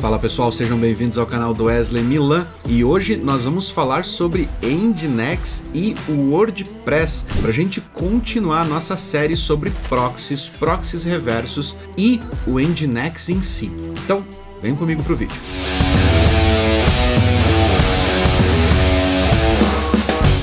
Fala pessoal, sejam bem-vindos ao canal do Wesley Milan e hoje nós vamos falar sobre Nginx e o WordPress para a gente continuar a nossa série sobre proxies reversos e o Nginx em si. Então, vem comigo pro vídeo.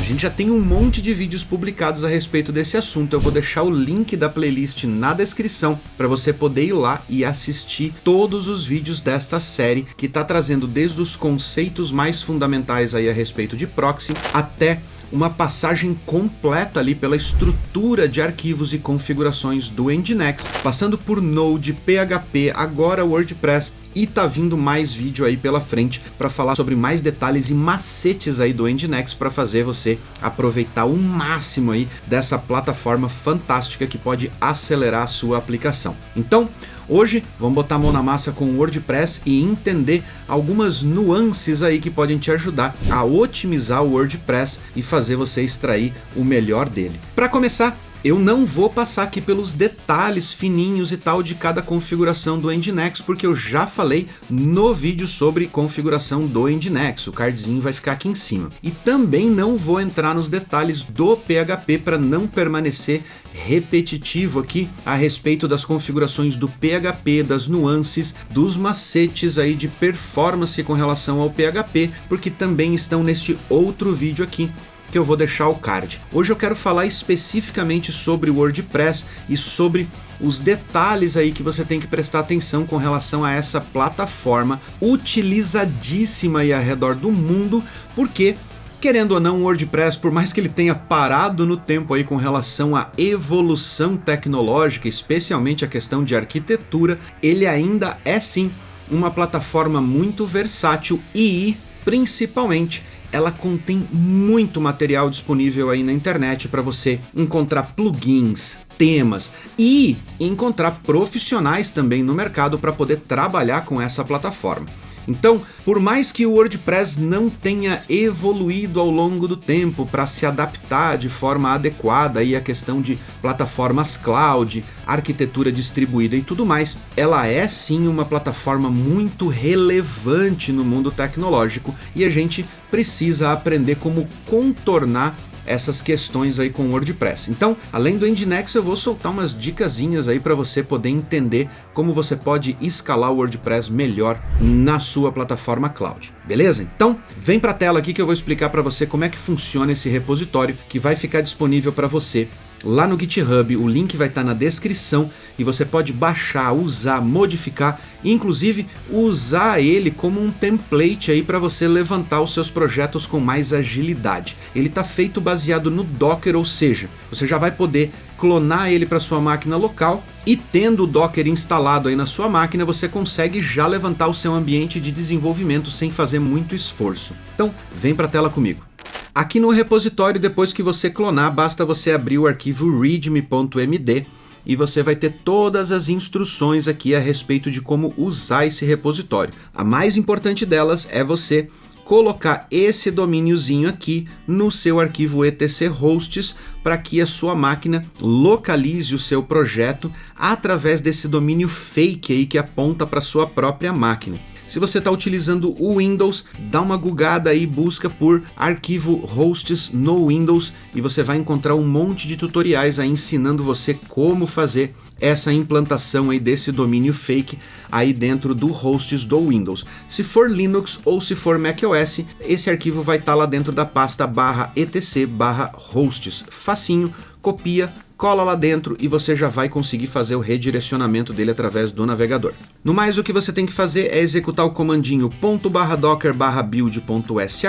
A gente já tem um monte de vídeos publicados a respeito desse assunto. Eu vou deixar o link da playlist na descrição para você poder ir lá e assistir todos os vídeos desta série que está trazendo desde os conceitos mais fundamentais aí a respeito de proxy até uma passagem completa ali pela estrutura de arquivos e configurações do Nginx, passando por Node, PHP, agora WordPress, e tá vindo mais vídeo aí pela frente para falar sobre mais detalhes e macetes aí do Nginx para fazer você aproveitar o máximo aí dessa plataforma fantástica que pode acelerar a sua aplicação. Então, hoje vamos botar a mão na massa com o WordPress e entender algumas nuances aí que podem te ajudar a otimizar o WordPress e fazer você extrair o melhor dele. Para começar, eu não vou passar aqui pelos detalhes fininhos e tal de cada configuração do Nginx, porque eu já falei no vídeo sobre configuração do Nginx, o cardzinho vai ficar aqui em cima. E também não vou entrar nos detalhes do PHP para não permanecer repetitivo aqui a respeito das configurações do PHP, das nuances, dos macetes aí de performance com relação ao PHP, porque também estão neste outro vídeo aqui, que eu vou deixar o card. Hoje eu quero falar especificamente sobre o WordPress e sobre os detalhes aí que você tem que prestar atenção com relação a essa plataforma utilizadíssima aí ao redor do mundo, porque querendo ou não, o WordPress, por mais que ele tenha parado no tempo aí com relação à evolução tecnológica, especialmente a questão de arquitetura, ele ainda é sim uma plataforma muito versátil e, principalmente, ela contém muito material disponível aí na internet para você encontrar plugins, temas e encontrar profissionais também no mercado para poder trabalhar com essa plataforma. Então, por mais que o WordPress não tenha evoluído ao longo do tempo para se adaptar de forma adequada aí à questão de plataformas cloud, arquitetura distribuída e tudo mais, ela é sim uma plataforma muito relevante no mundo tecnológico e a gente precisa aprender como contornar essas questões aí com o WordPress. Então, além do Nginx, eu vou soltar umas dicasinhas aí para você poder entender como você pode escalar o WordPress melhor na sua plataforma cloud. Beleza? Então, vem para a tela aqui que eu vou explicar para você como é que funciona esse repositório que vai ficar disponível para você lá no GitHub. O link vai estar na descrição e você pode baixar, usar, modificar, inclusive usar ele como um template aí para você levantar os seus projetos com mais agilidade. Ele está feito baseado no Docker, ou seja, você já vai poder clonar ele para sua máquina local e tendo o Docker instalado aí na sua máquina, você consegue já levantar o seu ambiente de desenvolvimento sem fazer muito esforço. Então, vem para a tela comigo. Aqui no repositório, depois que você clonar, basta você abrir o arquivo readme.md e você vai ter todas as instruções aqui a respeito de como usar esse repositório. A mais importante delas é você colocar esse domíniozinho aqui no seu arquivo etc hosts para que a sua máquina localize o seu projeto através desse domínio fake aí que aponta para sua própria máquina. Se você está utilizando o Windows, dá uma googada aí, busca por arquivo hosts no Windows e você vai encontrar um monte de tutoriais aí ensinando você como fazer essa implantação aí desse domínio fake aí dentro do hosts do Windows. Se for Linux ou se for macOS, esse arquivo vai estar lá dentro da pasta /etc/hosts. Facinho, copia, cola lá dentro e você já vai conseguir fazer o redirecionamento dele através do navegador. No mais, o que você tem que fazer é executar o comandinho ./docker/build.sh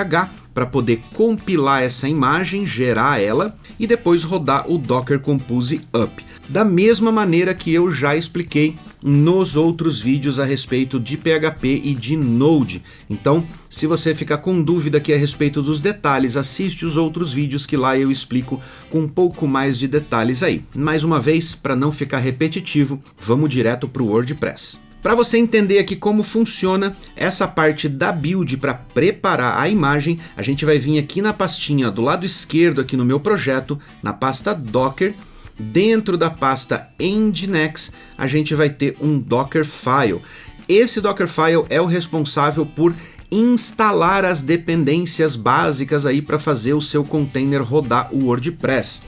para poder compilar essa imagem, gerar ela e depois rodar o Docker Compose Up. Da mesma maneira que eu já expliquei nos outros vídeos a respeito de PHP e de Node. Então, se você ficar com dúvida aqui a respeito dos detalhes, assiste os outros vídeos que lá eu explico com um pouco mais de detalhes aí. Mais uma vez, para não ficar repetitivo, vamos direto para o WordPress. Para você entender aqui como funciona essa parte da build para preparar a imagem, a gente vai vir aqui na pastinha do lado esquerdo aqui no meu projeto, na pasta Docker. Dentro da pasta Nginx, a gente vai ter um Dockerfile. esse Dockerfile é o responsável por instalar as dependências básicas aí para fazer o seu container rodar o WordPress.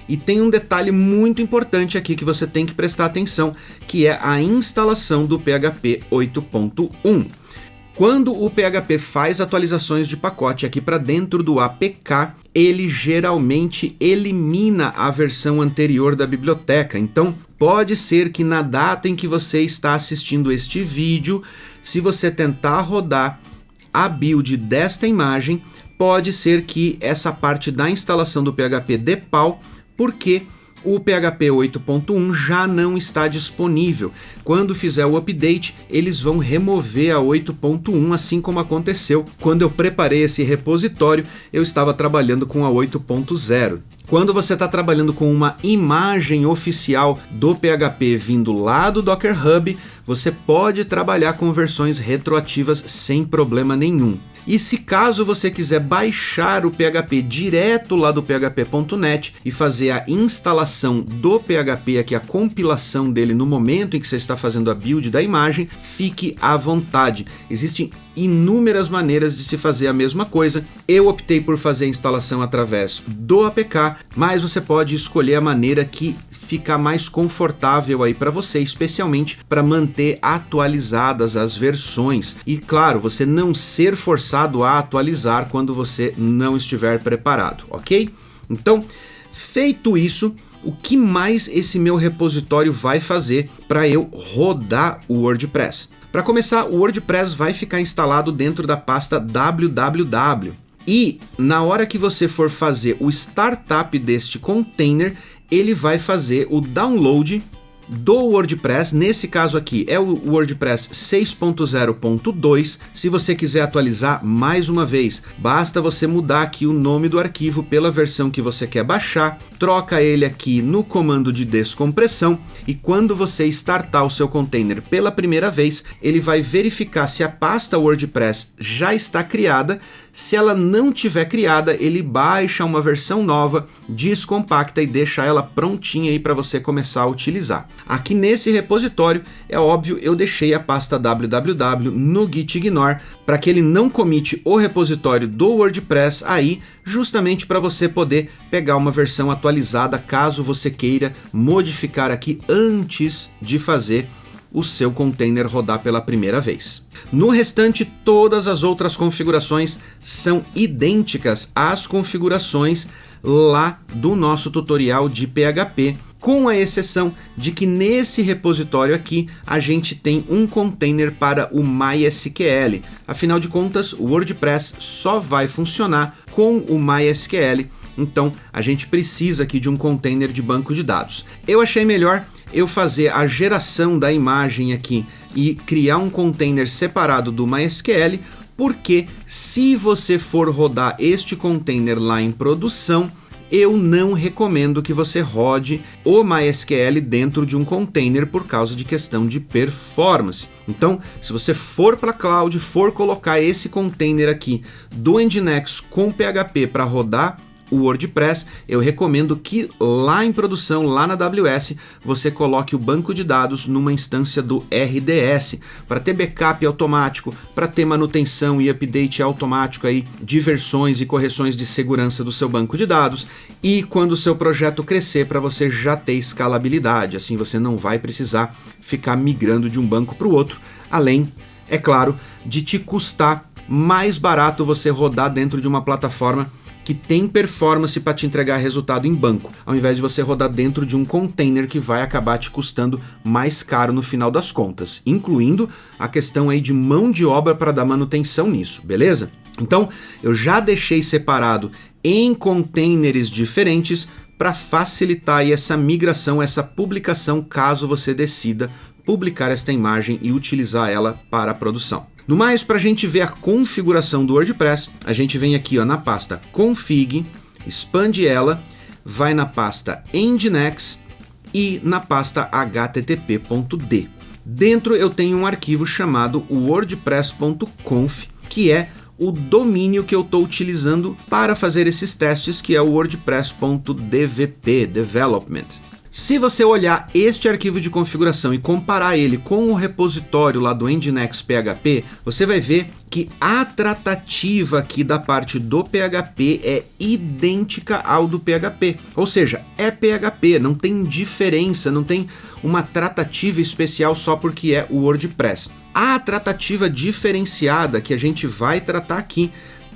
E tem um detalhe muito importante aqui que você tem que prestar atenção, que é a instalação do PHP 8.1. Quando o PHP faz atualizações de pacote aqui para dentro do APK, ele geralmente elimina a versão anterior da biblioteca. Então, pode ser que na data em que você está assistindo este vídeo, se você tentar rodar a build desta imagem, pode ser que essa parte da instalação do PHP dê pau, porque o PHP 8.1 já não está disponível. Quando fizer o update, eles vão remover a 8.1, assim como aconteceu quando eu preparei esse repositório, eu estava trabalhando com a 8.0. Quando você está trabalhando com uma imagem oficial do PHP vindo lá do Docker Hub, você pode trabalhar com versões retroativas sem problema nenhum. E se caso você quiser baixar o PHP direto lá do php.net e fazer a instalação do PHP, aqui a compilação dele no momento em que você está fazendo a build da imagem, fique à vontade. Existem inúmeras maneiras de se fazer a mesma coisa. Eu optei por fazer a instalação através do APK, mas você pode escolher a maneira que ficar mais confortável aí para você, especialmente para manter atualizadas as versões. E claro, você não ser forçado a atualizar quando você não estiver preparado, ok? Então, feito isso, o que mais esse meu repositório vai fazer para eu rodar o WordPress? Para começar, o WordPress vai ficar instalado dentro da pasta www. E na hora que você for fazer o startup deste container, ele vai fazer o download do WordPress. Nesse caso aqui é o WordPress 6.0.2. Se você quiser atualizar, mais uma vez, basta você mudar aqui o nome do arquivo pela versão que você quer baixar, troca ele aqui no comando de descompressão e quando você startar o seu container pela primeira vez, ele vai verificar se a pasta WordPress já está criada. Se ela não tiver criada, ele baixa uma versão nova, descompacta e deixa ela prontinha aí para você começar a utilizar. Aqui nesse repositório, é óbvio, eu deixei a pasta www no git ignore para que ele não comite o repositório do WordPress aí, justamente para você poder pegar uma versão atualizada caso você queira modificar aqui antes de fazer o seu container rodar pela primeira vez. No restante, todas as outras configurações são idênticas às configurações lá do nosso tutorial de PHP, com a exceção de que nesse repositório aqui a gente tem um container para o MySQL. Afinal de contas, o WordPress só vai funcionar com o MySQL, então a gente precisa aqui de um container de banco de dados. Eu achei melhor eu fazer a geração da imagem aqui e criar um container separado do MySQL, porque se você for rodar este container lá em produção, eu não recomendo que você rode o MySQL dentro de um container por causa de questão de performance. Então, se você for para a cloud, for colocar esse container aqui do Nginx com PHP para rodar o WordPress, eu recomendo que lá em produção, lá na AWS, você coloque o banco de dados numa instância do RDS, para ter backup automático, para ter manutenção e update automático aí de versões e correções de segurança do seu banco de dados, e quando o seu projeto crescer, para você já ter escalabilidade, assim você não vai precisar ficar migrando de um banco para o outro, além, é claro, de te custar mais barato você rodar dentro de uma plataforma que tem performance para te entregar resultado em banco, ao invés de você rodar dentro de um container que vai acabar te custando mais caro no final das contas, incluindo a questão aí de mão de obra para dar manutenção nisso, beleza? Então, eu já deixei separado em containers diferentes para facilitar aí essa migração, essa publicação, caso você decida publicar esta imagem e utilizar ela para a produção. No mais, para a gente ver a configuração do WordPress, a gente vem aqui ó, na pasta config, expande ela, vai na pasta Nginx e na pasta http.d. Dentro eu tenho um arquivo chamado wordpress.conf, que é o domínio que eu estou utilizando para fazer esses testes, que é o wordpress.dvp, development. Se você olhar este arquivo de configuração e comparar ele com o repositório lá do Nginx PHP, você vai ver que a tratativa aqui da parte do PHP é idêntica ao do PHP. Ou seja, é PHP, não tem diferença, não tem uma tratativa especial só porque é o WordPress. A tratativa diferenciada que a gente vai tratar aqui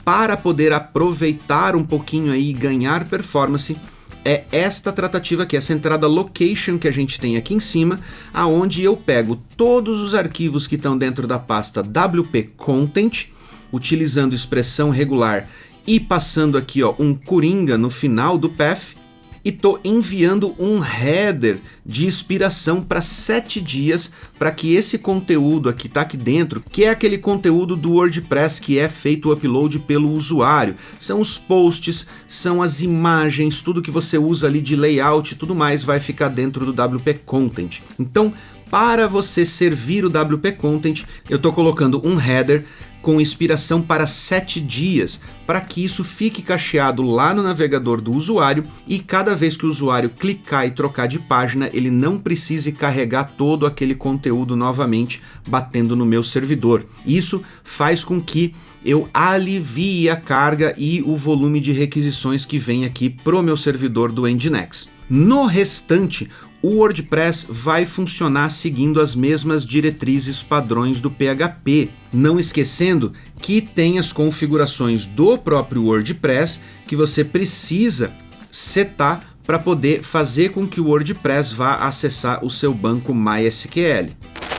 para poder aproveitar um pouquinho aí e ganhar performance é esta tratativa aqui, essa entrada location que a gente tem aqui em cima, aonde eu pego todos os arquivos que estão dentro da pasta WP Content, utilizando expressão regular e passando aqui um coringa no final do path, e estou enviando um header de expiração para 7 dias para que esse conteúdo aqui está aqui dentro, que é aquele conteúdo do WordPress que é feito o upload pelo usuário. São os posts, são as imagens, tudo que você usa ali de layout e tudo mais vai ficar dentro do WP Content. Então, para você servir o WP Content, eu estou colocando um header com inspiração para 7 dias, para que isso fique cacheado lá no navegador do usuário e cada vez que o usuário clicar e trocar de página, ele não precise carregar todo aquele conteúdo novamente batendo no meu servidor. Isso faz com que eu alivie a carga e o volume de requisições que vem aqui pro meu servidor do Nginx. No restante, o WordPress vai funcionar seguindo as mesmas diretrizes padrões do PHP, não esquecendo que tem as configurações do próprio WordPress que você precisa setar para poder fazer com que o WordPress vá acessar o seu banco MySQL.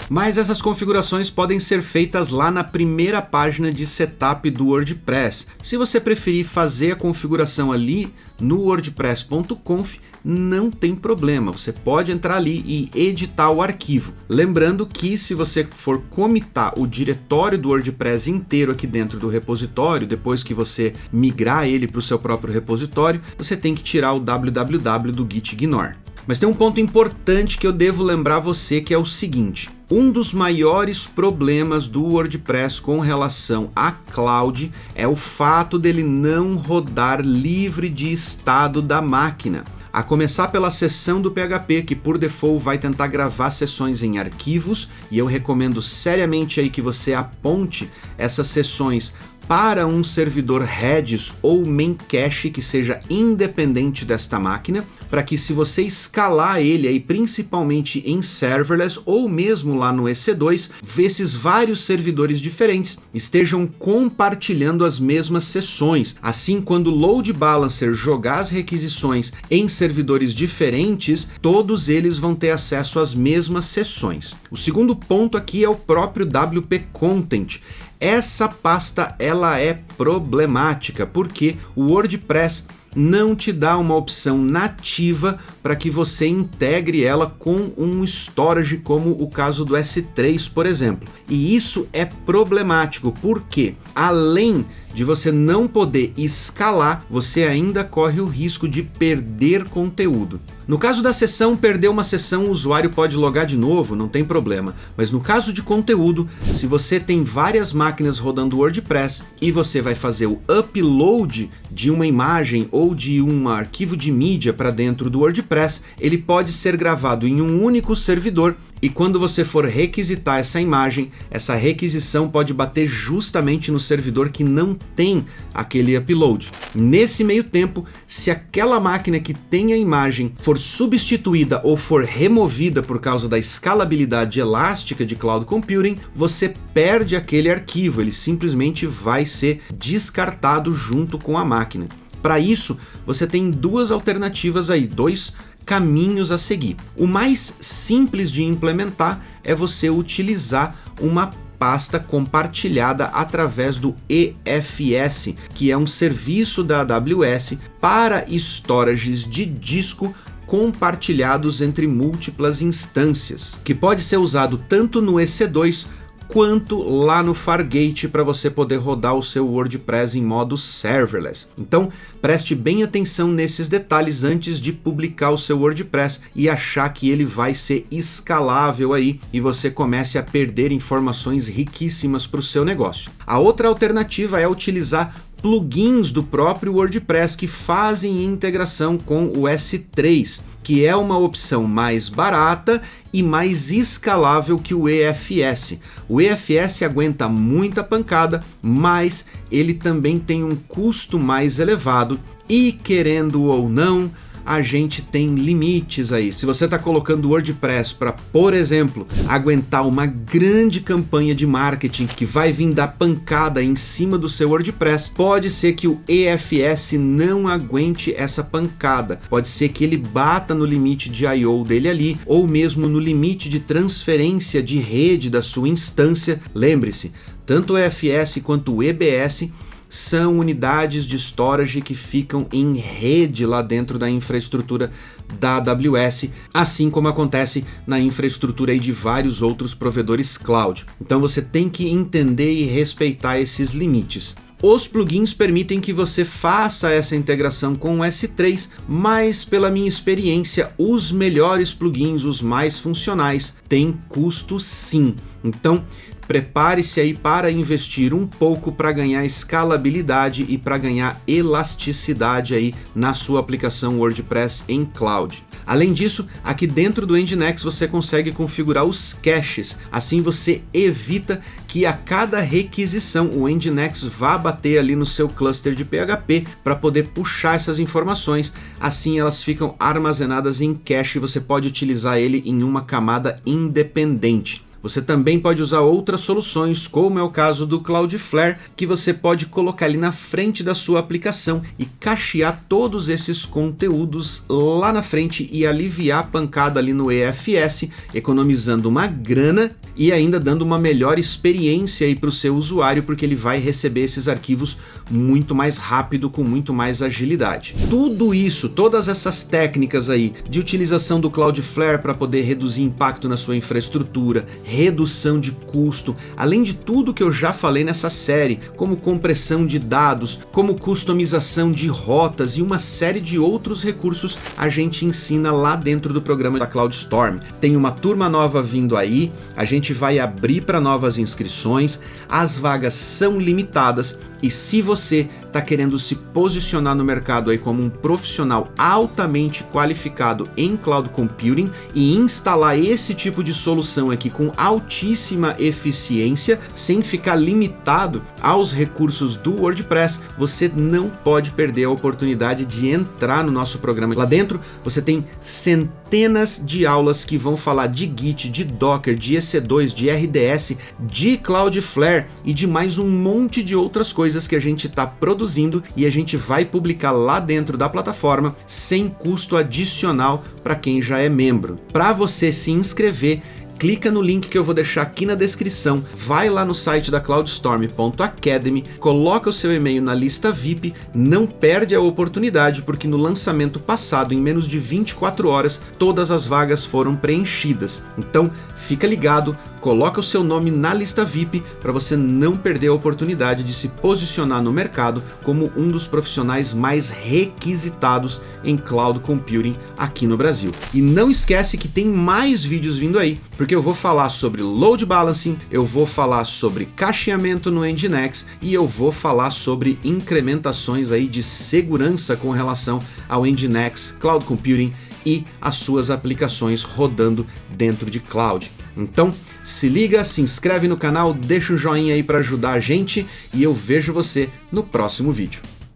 Mas essas configurações podem ser feitas lá na primeira página de setup do WordPress. Se você preferir fazer a configuração ali no wordpress.conf, não tem problema, você pode entrar ali e editar o arquivo. Lembrando que se você for comitar o diretório do WordPress inteiro aqui dentro do repositório, depois que você migrar ele para o seu próprio repositório, você tem que tirar o www do gitignore. Mas tem um ponto importante que eu devo lembrar você, que é o seguinte: um dos maiores problemas do WordPress com relação à cloud é o fato dele não rodar livre de estado da máquina. A começar pela seção do PHP, que por default vai tentar gravar sessões em arquivos, e eu recomendo seriamente aí que você aponte essas sessões para um servidor Redis ou main cache que seja independente desta máquina, para que se você escalar ele aí principalmente em serverless ou mesmo lá no EC2, esses vários servidores diferentes estejam compartilhando as mesmas sessões. Assim, quando o load balancer jogar as requisições em servidores diferentes, todos eles vão ter acesso às mesmas sessões. O segundo ponto aqui é o próprio WP Content. Essa pasta ela é problemática porque o WordPress não te dá uma opção nativa para que você integre ela com um storage como o caso do S3, por exemplo. E isso é problemático porque, além de você não poder escalar, você ainda corre o risco de perder conteúdo. No caso da sessão, perder uma sessão, o usuário pode logar de novo, não tem problema. Mas no caso de conteúdo, se você tem várias máquinas rodando WordPress e você vai fazer o upload de uma imagem ou de um arquivo de mídia para dentro do WordPress, ele pode ser gravado em um único servidor e quando você for requisitar essa imagem, essa requisição pode bater justamente no servidor que não tem aquele upload. Nesse meio tempo, se aquela máquina que tem a imagem for substituída ou for removida por causa da escalabilidade elástica de Cloud Computing, você perde aquele arquivo, ele simplesmente vai ser descartado junto com a máquina. Para isso, você tem duas alternativas aí, dois caminhos a seguir. O mais simples de implementar é você utilizar uma pasta compartilhada através do EFS, que é um serviço da AWS para storages de disco compartilhados entre múltiplas instâncias, que pode ser usado tanto no EC2 quanto lá no Fargate para você poder rodar o seu WordPress em modo serverless. Então, preste bem atenção nesses detalhes antes de publicar o seu WordPress e achar que ele vai ser escalável aí e você comece a perder informações riquíssimas para o seu negócio. A outra alternativa é utilizar plugins do próprio WordPress que fazem integração com o S3, que é uma opção mais barata e mais escalável que o EFS. O EFS aguenta muita pancada, mas ele também tem um custo mais elevado e, querendo ou não, a gente tem limites aí. Se você está colocando o WordPress para, por exemplo, aguentar uma grande campanha de marketing que vai vir dar pancada em cima do seu WordPress, pode ser que o EFS não aguente essa pancada. Pode ser que ele bata no limite de I/O dele ali, ou mesmo no limite de transferência de rede da sua instância. Lembre-se, tanto o EFS quanto o EBS são unidades de storage que ficam em rede lá dentro da infraestrutura da AWS, assim como acontece na infraestrutura aí de vários outros provedores cloud. Então você tem que entender e respeitar esses limites. Os plugins permitem que você faça essa integração com o S3, mas pela minha experiência, os melhores plugins, os mais funcionais, têm custo sim. Então, prepare-se aí para investir um pouco para ganhar escalabilidade e para ganhar elasticidade aí na sua aplicação WordPress em cloud. Além disso, aqui dentro do Nginx você consegue configurar os caches, assim você evita que a cada requisição o Nginx vá bater ali no seu cluster de PHP para poder puxar essas informações, assim elas ficam armazenadas em cache e você pode utilizar ele em uma camada independente. Você também pode usar outras soluções, como é o caso do Cloudflare, que você pode colocar ali na frente da sua aplicação e cachear todos esses conteúdos lá na frente e aliviar a pancada ali no EFS, economizando uma grana e ainda dando uma melhor experiência aí para o seu usuário, porque ele vai receber esses arquivos muito mais rápido, com muito mais agilidade. Tudo isso, todas essas técnicas aí de utilização do Cloudflare para poder reduzir impacto na sua infraestrutura, redução de custo, além de tudo que eu já falei nessa série, como compressão de dados, como customização de rotas e uma série de outros recursos, a gente ensina lá dentro do programa da CloudStorm. Tem uma turma nova vindo aí, a gente vai abrir para novas inscrições, as vagas são limitadas e se você está querendo se posicionar no mercado aí como um profissional altamente qualificado em cloud computing e instalar esse tipo de solução aqui com altíssima eficiência, sem ficar limitado aos recursos do WordPress, você não pode perder a oportunidade de entrar no nosso programa. Lá dentro você tem centenas de aulas que vão falar de Git, de Docker, de EC2, de RDS, de Cloudflare e de mais um monte de outras coisas que a gente está produzindo e a gente vai publicar lá dentro da plataforma sem custo adicional para quem já é membro. Para você se inscrever, clica no link que eu vou deixar aqui na descrição, vai lá no site da cloudstorm.academy, coloca o seu e-mail na lista VIP, não perde a oportunidade porque no lançamento passado, em menos de 24 horas, todas as vagas foram preenchidas. Então, fica ligado, coloca o seu nome na lista VIP para você não perder a oportunidade de se posicionar no mercado como um dos profissionais mais requisitados em cloud computing aqui no Brasil. E não esquece que tem mais vídeos vindo aí, porque eu vou falar sobre load balancing, eu vou falar sobre cacheamento no Nginx e eu vou falar sobre incrementações aí de segurança com relação ao Nginx, cloud computing e as suas aplicações rodando dentro de cloud. Então, se liga, se inscreve no canal, deixa um joinha aí para ajudar a gente e eu vejo você no próximo vídeo.